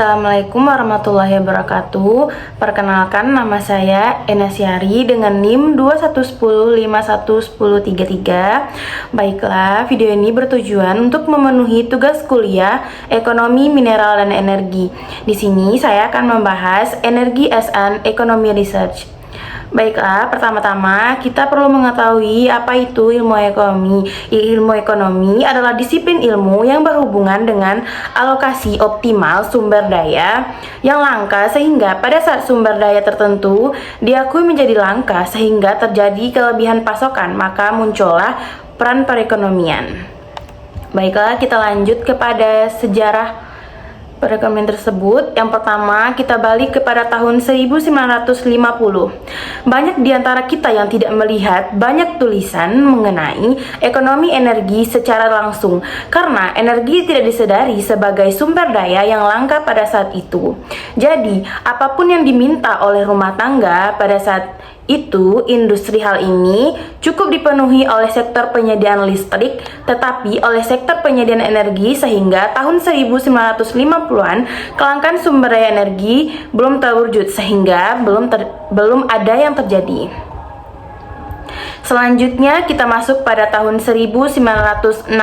Assalamualaikum warahmatullahi wabarakatuh. Perkenalkan, nama saya Enasyari dengan NIM 2110511033. Baiklah, video ini bertujuan untuk memenuhi tugas kuliah Ekonomi Mineral dan Energi. Di sini saya akan membahas Energi as an Economy Research. Baiklah, pertama-tama kita perlu mengetahui apa itu ilmu ekonomi. Ilmu ekonomi adalah disiplin ilmu yang berhubungan dengan alokasi optimal sumber daya yang langka sehingga pada saat sumber daya tertentu diakui menjadi langka sehingga terjadi kelebihan pasokan, maka muncullah peran perekonomian. Baiklah, kita lanjut kepada sejarah perekonomian tersebut. Yang pertama, kita balik kepada tahun 1950. Banyak di antara kita yang tidak melihat banyak tulisan mengenai ekonomi energi secara langsung, karena energi tidak disadari sebagai sumber daya yang langka pada saat itu. Jadi, apapun yang diminta oleh rumah tangga pada saat itu, industri hal ini cukup dipenuhi oleh sektor penyediaan listrik, tetapi oleh sektor penyediaan energi sehingga tahun 1950-an kelangkaan sumber daya energi belum terwujud sehingga belum ada yang terjadi. Selanjutnya kita masuk pada tahun 1960.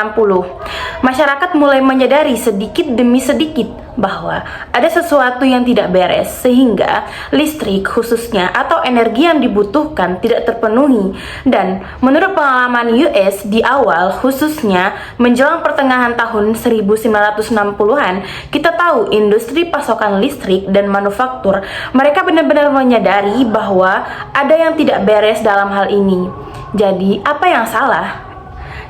Masyarakat mulai menyadari sedikit demi sedikit bahwa ada sesuatu yang tidak beres sehingga listrik khususnya atau energi yang dibutuhkan tidak terpenuhi. Dan menurut pengalaman US di awal khususnya menjelang pertengahan tahun 1960-an, kita tahu industri pasokan listrik dan manufaktur mereka benar-benar menyadari bahwa ada yang tidak beres dalam hal ini. Jadi, apa yang salah?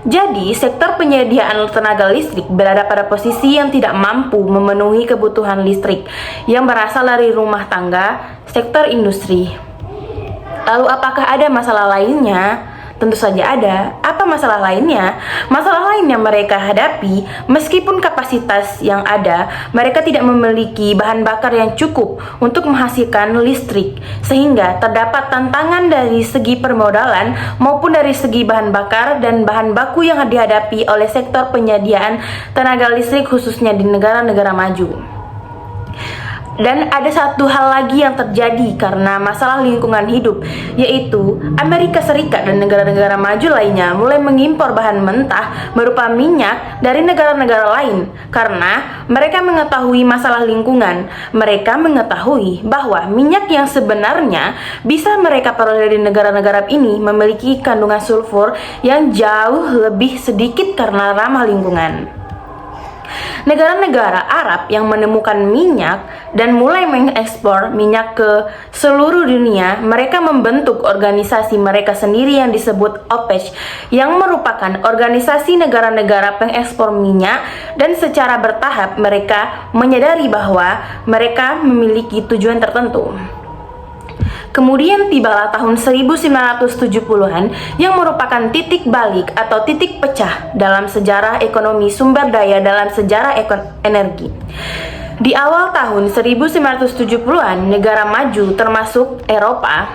Jadi, sektor penyediaan tenaga listrik berada pada posisi yang tidak mampu memenuhi kebutuhan listrik yang berasal dari rumah tangga, sektor industri. Lalu, apakah ada masalah lainnya? Tentu saja ada. Apa masalah lainnya? Masalah lain yang mereka hadapi, meskipun kapasitas yang ada, mereka tidak memiliki bahan bakar yang cukup untuk menghasilkan listrik, sehingga terdapat tantangan dari segi permodalan maupun dari segi bahan bakar dan bahan baku yang dihadapi oleh sektor penyediaan tenaga listrik khususnya di negara-negara maju. Dan ada satu hal lagi yang terjadi karena masalah lingkungan hidup, yaitu Amerika Serikat dan negara-negara maju lainnya mulai mengimpor bahan mentah berupa minyak dari negara-negara lain. Karena mereka mengetahui masalah lingkungan, mereka mengetahui bahwa minyak yang sebenarnya bisa mereka peroleh dari negara-negara ini memiliki kandungan sulfur yang jauh lebih sedikit karena ramah lingkungan. Negara-negara Arab yang menemukan minyak dan mulai mengekspor minyak ke seluruh dunia, mereka membentuk organisasi mereka sendiri yang disebut OPEC, yang merupakan organisasi negara-negara pengekspor minyak, dan secara bertahap mereka menyadari bahwa mereka memiliki tujuan tertentu. Kemudian tibalah tahun 1970-an yang merupakan titik balik atau titik pecah dalam sejarah ekonomi sumber daya dalam sejarah energi. Di awal tahun 1970-an, negara maju termasuk Eropa,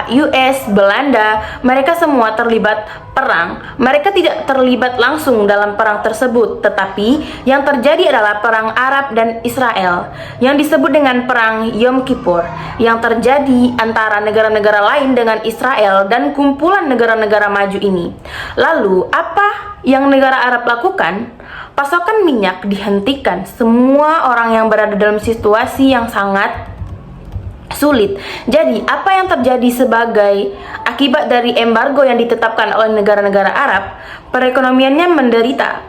US, Belanda, mereka semua terlibat perang. Mereka tidak terlibat langsung dalam perang tersebut, tetapi yang terjadi adalah perang Arab dan Israel yang disebut dengan perang Yom Kippur yang terjadi antara negara-negara lain dengan Israel dan kumpulan negara-negara maju ini. Lalu, apa yang negara Arab lakukan? Pasokan minyak dihentikan. Semua orang yang berada dalam situasi yang sangat sulit. Jadi, apa yang terjadi sebagai akibat dari embargo yang ditetapkan oleh negara-negara Arab? Perekonomiannya menderita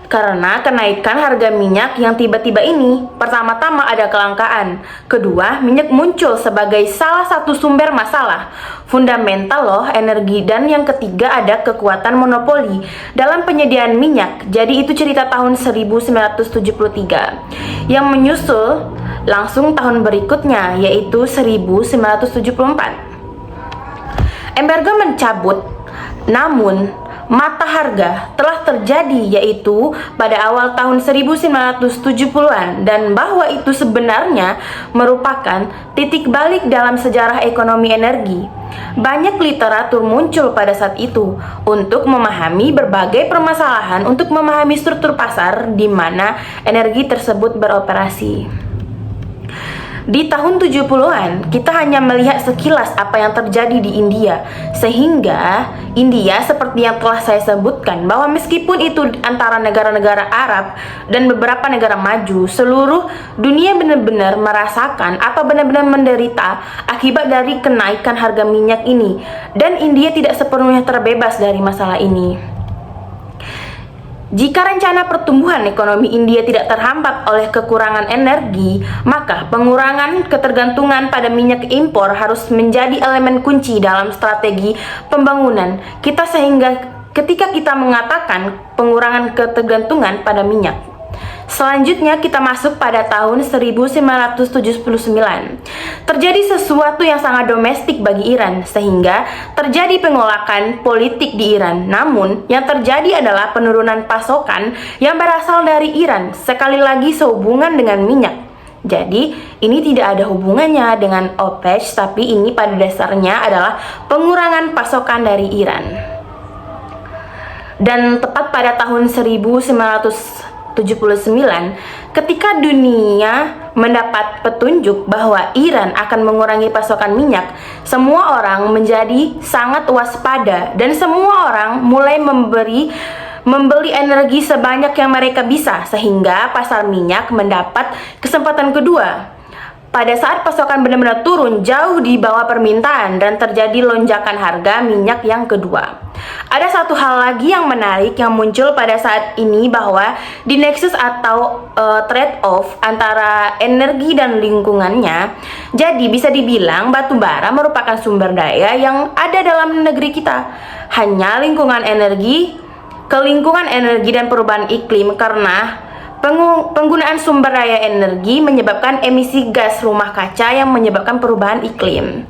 karena kenaikan harga minyak yang tiba-tiba ini. Pertama-tama ada kelangkaan. Kedua, minyak muncul sebagai salah satu sumber masalah fundamental energi. Dan yang ketiga ada kekuatan monopoli dalam penyediaan minyak. Jadi itu cerita tahun 1973. Yang menyusul langsung tahun berikutnya, yaitu 1974. Embargo mencabut, namun mata harga telah terjadi, yaitu pada awal tahun 1970-an, dan bahwa itu sebenarnya merupakan titik balik dalam sejarah ekonomi energi. Banyak literatur muncul pada saat itu untuk memahami berbagai permasalahan, untuk memahami struktur pasar di mana energi tersebut beroperasi. Di tahun 70-an, kita hanya melihat sekilas apa yang terjadi di India, sehingga India seperti yang telah saya sebutkan, bahwa meskipun itu antara negara-negara Arab dan beberapa negara maju, seluruh dunia benar-benar merasakan atau benar-benar menderita akibat dari kenaikan harga minyak ini, dan India tidak sepenuhnya terbebas dari masalah ini. Jika rencana pertumbuhan ekonomi India tidak terhambat oleh kekurangan energi, maka pengurangan ketergantungan pada minyak impor harus menjadi elemen kunci dalam strategi pembangunan kita, sehingga ketika kita mengatakan pengurangan ketergantungan pada minyak. Selanjutnya kita masuk pada tahun 1979. Terjadi sesuatu yang sangat domestik bagi Iran, sehingga terjadi pengolakan politik di Iran. Namun, yang terjadi adalah penurunan pasokan yang berasal dari Iran, sekali lagi sehubungan dengan minyak. Jadi, ini tidak ada hubungannya dengan OPEC, tapi ini pada dasarnya adalah pengurangan pasokan dari Iran. Dan tepat pada tahun 1979, ketika dunia mendapat petunjuk bahwa Iran akan mengurangi pasokan minyak, semua orang menjadi sangat waspada dan semua orang mulai membeli energi sebanyak yang mereka bisa, sehingga pasar minyak mendapat kesempatan kedua. Pada saat pasokan benar-benar turun jauh di bawah permintaan dan terjadi lonjakan harga minyak yang kedua. Ada satu hal lagi yang menarik yang muncul pada saat ini, bahwa di nexus atau trade-off antara energi dan lingkungannya. Jadi bisa dibilang batu bara merupakan sumber daya yang ada dalam negeri kita. Hanya lingkungan energi, kelingkungan energi dan perubahan iklim, karena penggunaan sumber daya energi menyebabkan emisi gas rumah kaca yang menyebabkan perubahan iklim.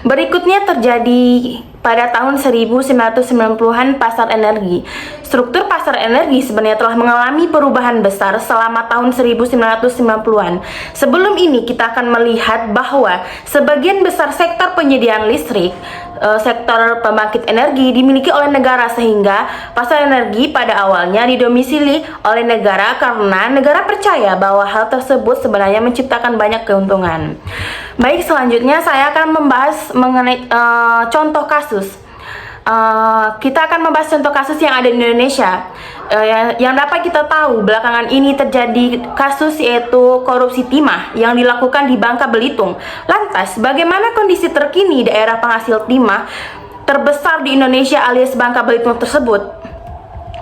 Berikutnya terjadi pada tahun 1990-an pasar energi. Struktur pasar energi sebenarnya telah mengalami perubahan besar selama tahun 1990-an. Sebelum ini kita akan melihat bahwa sebagian besar sektor penyediaan listrik, sektor pembangkit energi dimiliki oleh negara, sehingga pasar energi pada awalnya didomisili oleh negara karena negara percaya bahwa hal tersebut sebenarnya menciptakan banyak keuntungan. Baik, selanjutnya saya akan membahas mengenai contoh kasus. Kita akan membahas contoh kasus yang ada di Indonesia. Yang dapat kita tahu belakangan ini terjadi kasus, yaitu korupsi timah yang dilakukan di Bangka Belitung. Lantas, bagaimana kondisi terkini daerah penghasil timah terbesar di Indonesia alias Bangka Belitung tersebut?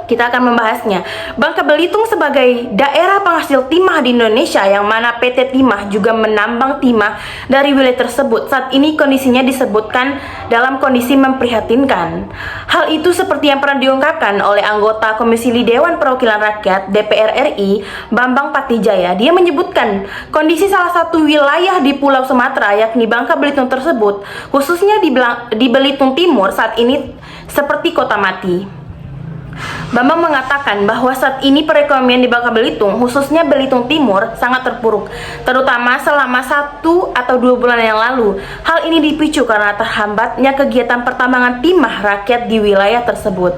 Kita akan membahasnya. Bangka Belitung sebagai daerah penghasil timah di Indonesia, yang mana PT Timah juga menambang timah dari wilayah tersebut. Saat ini kondisinya disebutkan dalam kondisi memprihatinkan. Hal itu seperti yang pernah diungkapkan oleh anggota Komisi Dewan Perwakilan Rakyat (DPR RI) Bambang Patijaya. Dia menyebutkan kondisi salah satu wilayah di Pulau Sumatera, yakni Bangka Belitung tersebut, khususnya di Belitung Timur, saat ini seperti kota mati. Bambang mengatakan bahwa saat ini perekonomian di Bangka Belitung, khususnya Belitung Timur, sangat terpuruk, terutama selama 1 atau 2 bulan yang lalu. Hal ini dipicu karena terhambatnya kegiatan pertambangan timah rakyat di wilayah tersebut.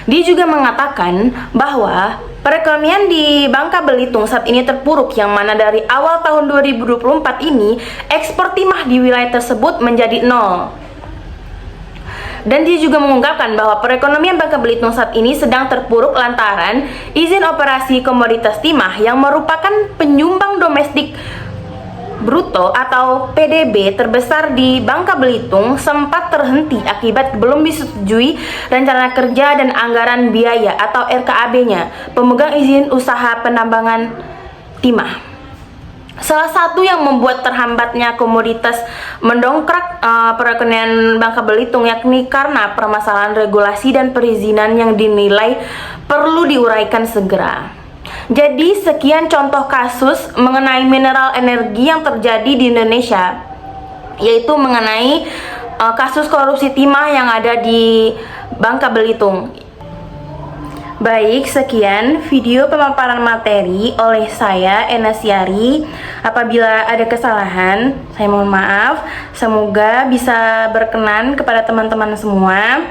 Dia juga mengatakan bahwa perekonomian di Bangka Belitung saat ini terpuruk, yang mana dari awal tahun 2024 ini ekspor timah di wilayah tersebut menjadi nol. Dan dia juga mengungkapkan bahwa perekonomian Bangka Belitung saat ini sedang terpuruk lantaran izin operasi komoditas timah yang merupakan penyumbang domestik bruto atau PDB terbesar di Bangka Belitung sempat terhenti akibat belum disetujui rencana kerja dan anggaran biaya atau RKAB-nya pemegang izin usaha penambangan timah. Salah satu yang membuat terhambatnya komoditas mendongkrak perekonomian Bangka Belitung yakni karena permasalahan regulasi dan perizinan yang dinilai perlu diuraikan segera. Jadi sekian contoh kasus mengenai mineral energi yang terjadi di Indonesia, yaitu mengenai kasus korupsi timah yang ada di Bangka Belitung. Baik, sekian video pemaparan materi oleh saya, Enasyari. Apabila ada kesalahan, saya mohon maaf. Semoga bisa berkenan kepada teman-teman semua.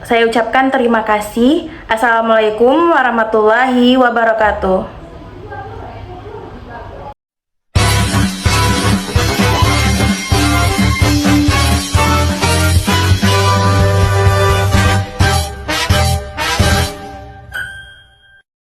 Saya ucapkan terima kasih. Assalamualaikum warahmatullahi wabarakatuh.